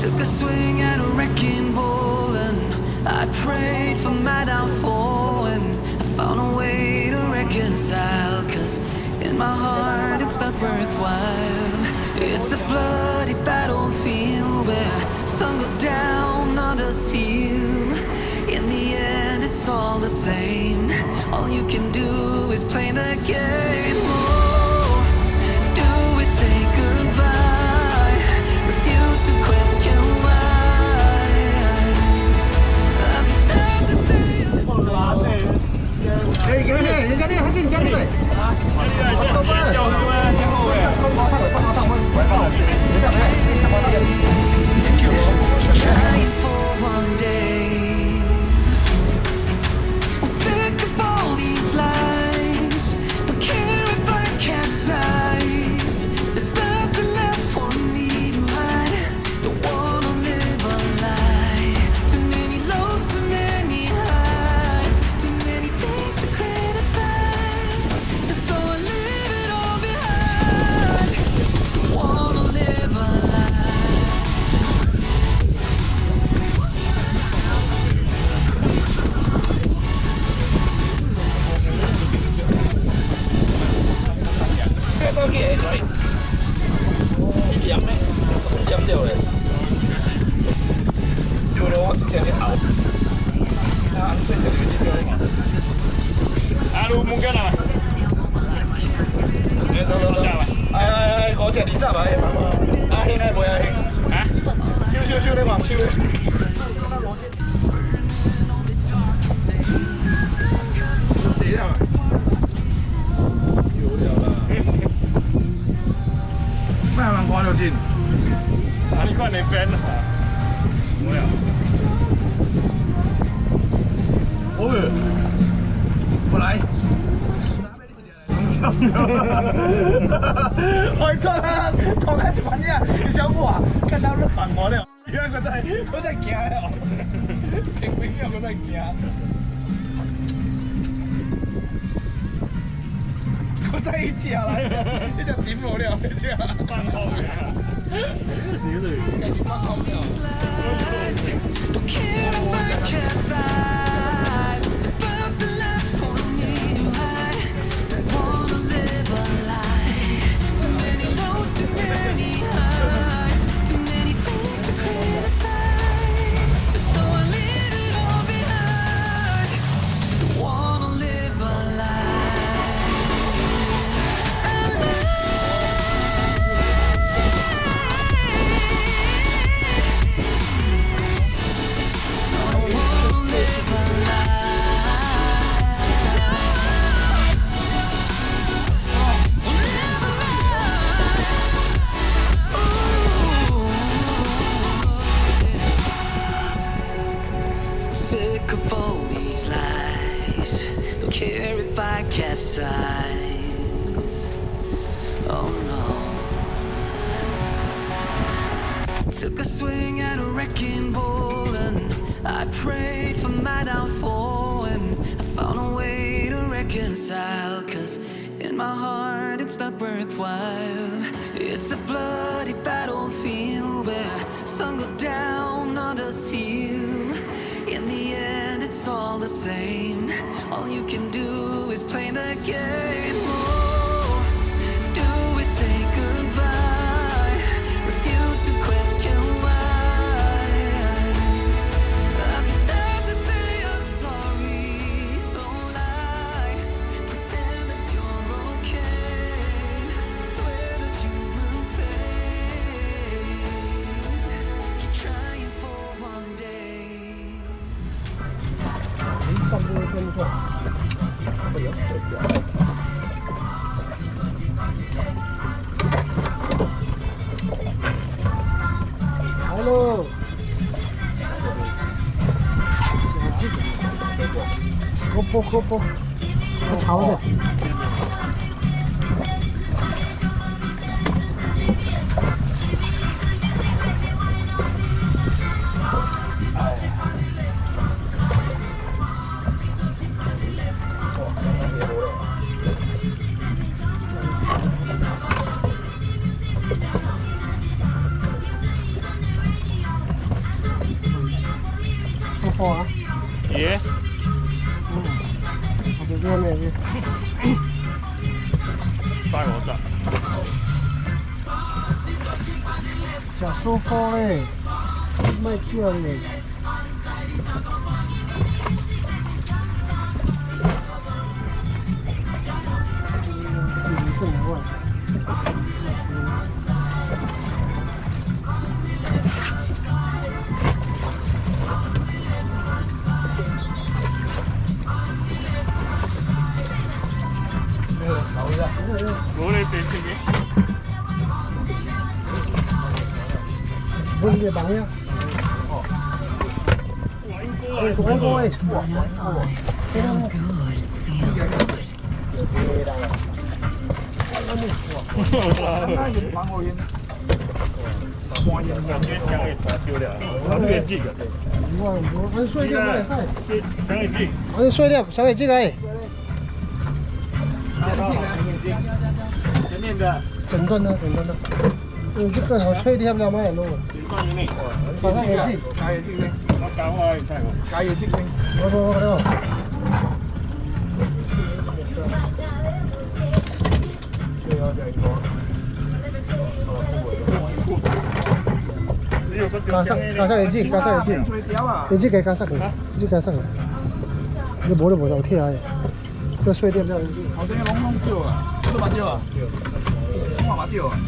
Took a swing at a wrecking ball and I prayed for my downfall, and I found a way to reconcile, 'cause in my heart it's not worthwhile. It's a bloody battlefield where some go down, others heal. In the end it's all the same. All you can do is play the game. Oh, do we say goodbye? Refuse to question why. I decided to say trying for one day. I'm sick of all these lies. Don't care if I capsize. There's nothing left for me to hide. Don't wanna live a lie. Too many lows, too many highs. Too many things to criticize. And so I leave it all behind. Don't wanna live a lie. Aduh, mungkin apa? Có chuyện đi dạo à em? Hiện nay bồi hình. Hả? Chiêu đây mà, chiêu đây. Tí nào? Mẹ bằng con điều chỉnh. Anh con này quen hả? 뭐야? 오, 过来。我错了，我开始玩呀，小虎啊，看到是反我了，原來佢在驚了，停唔了，佢在驚，佢在一隻啦，一隻點我了，一隻放空了，是的，趕緊放空了。Don't care if I capsize. There's nothing left for me to hide. Don't wanna live a lie. Too many lows, too many highs. Too many things to criticize. So I leave it all behind. Don't wanna live a lie. A lie. Sick of all these lies. Don't care if I capsize. Oh no. Took a swing at a wrecking ball and I prayed for my downfall, and I found a way to reconcile, 'cause in my heart it's not worthwhile. It's a bloody battlefield where some go down, others heal. In the end it's all the same. All you can do is play the game. Oh, do we say goodbye? Refuse to question why. I decided to say I'm sorry, so lie. Pretend that you're okay. Swear that you will stay. Keep trying for one day. 放这个跟不错，不行。Hello。不，朝着。哇，耶，我这边面去。带我的。食舒服嘞，卖叫嘞。我来点这个。不是帮呀？哎，多个哎！我碎掉快快！我碎掉，小眼睛来。前面的。整顿呢，整顿呢。这个好脆掉不了卖弄。把它眼镜。加眼镜呢？我搞我眼镜。加眼镜呢？我。加上眼镜，加上眼镜，眼镜给加上去，眼镜加上去。你无就无就贴下去，这碎掉了眼镜。后头拢掉啊，都嘛掉啊，我嘛掉啊。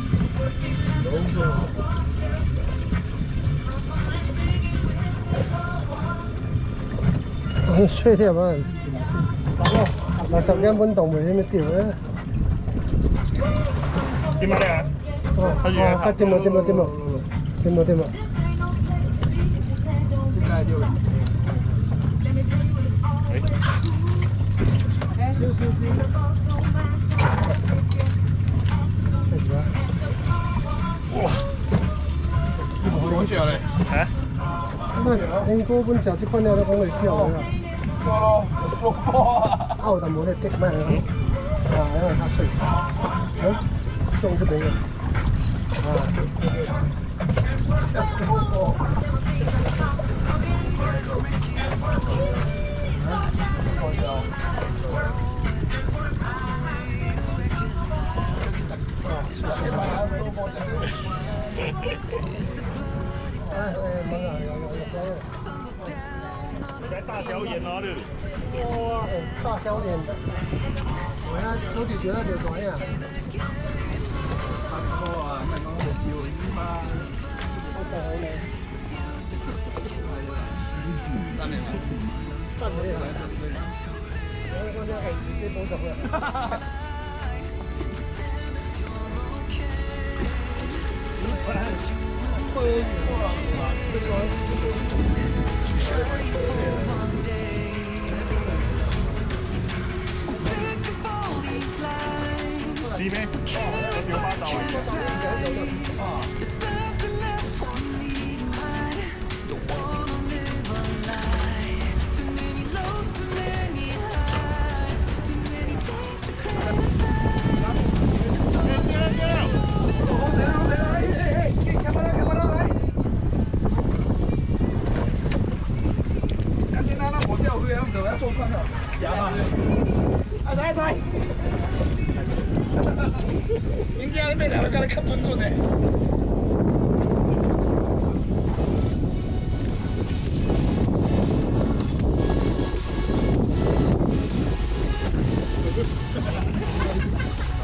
碎掉嘛，60蚊动袂什么掉咧。點解啊？哦，掂咯。哇！攞住嚟嚇？咁應該本時候即款咧都講嚟燒嘅啦。拗就冇得激咩啊，因為它碎，送出嚟嘅。大小眼啊你！哇，大小眼，我呀好似條條仔啊！錯啊，咪講條魚嘛，好正好靚。真係真係我嗰啲係自己補習嘅。是咩？我掉翻豆。做穿了，呀嘛，来，人家你没来，我叫你看准的。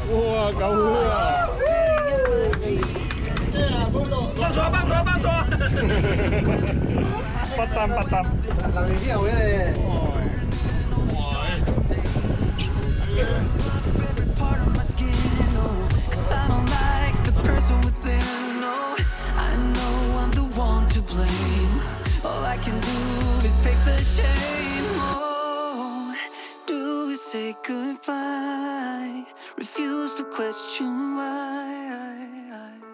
哇，夠好啊！幫咗。不擔。能力啲嘅。All I can do is take the shame. Oh, do is say goodbye. Refuse to question why.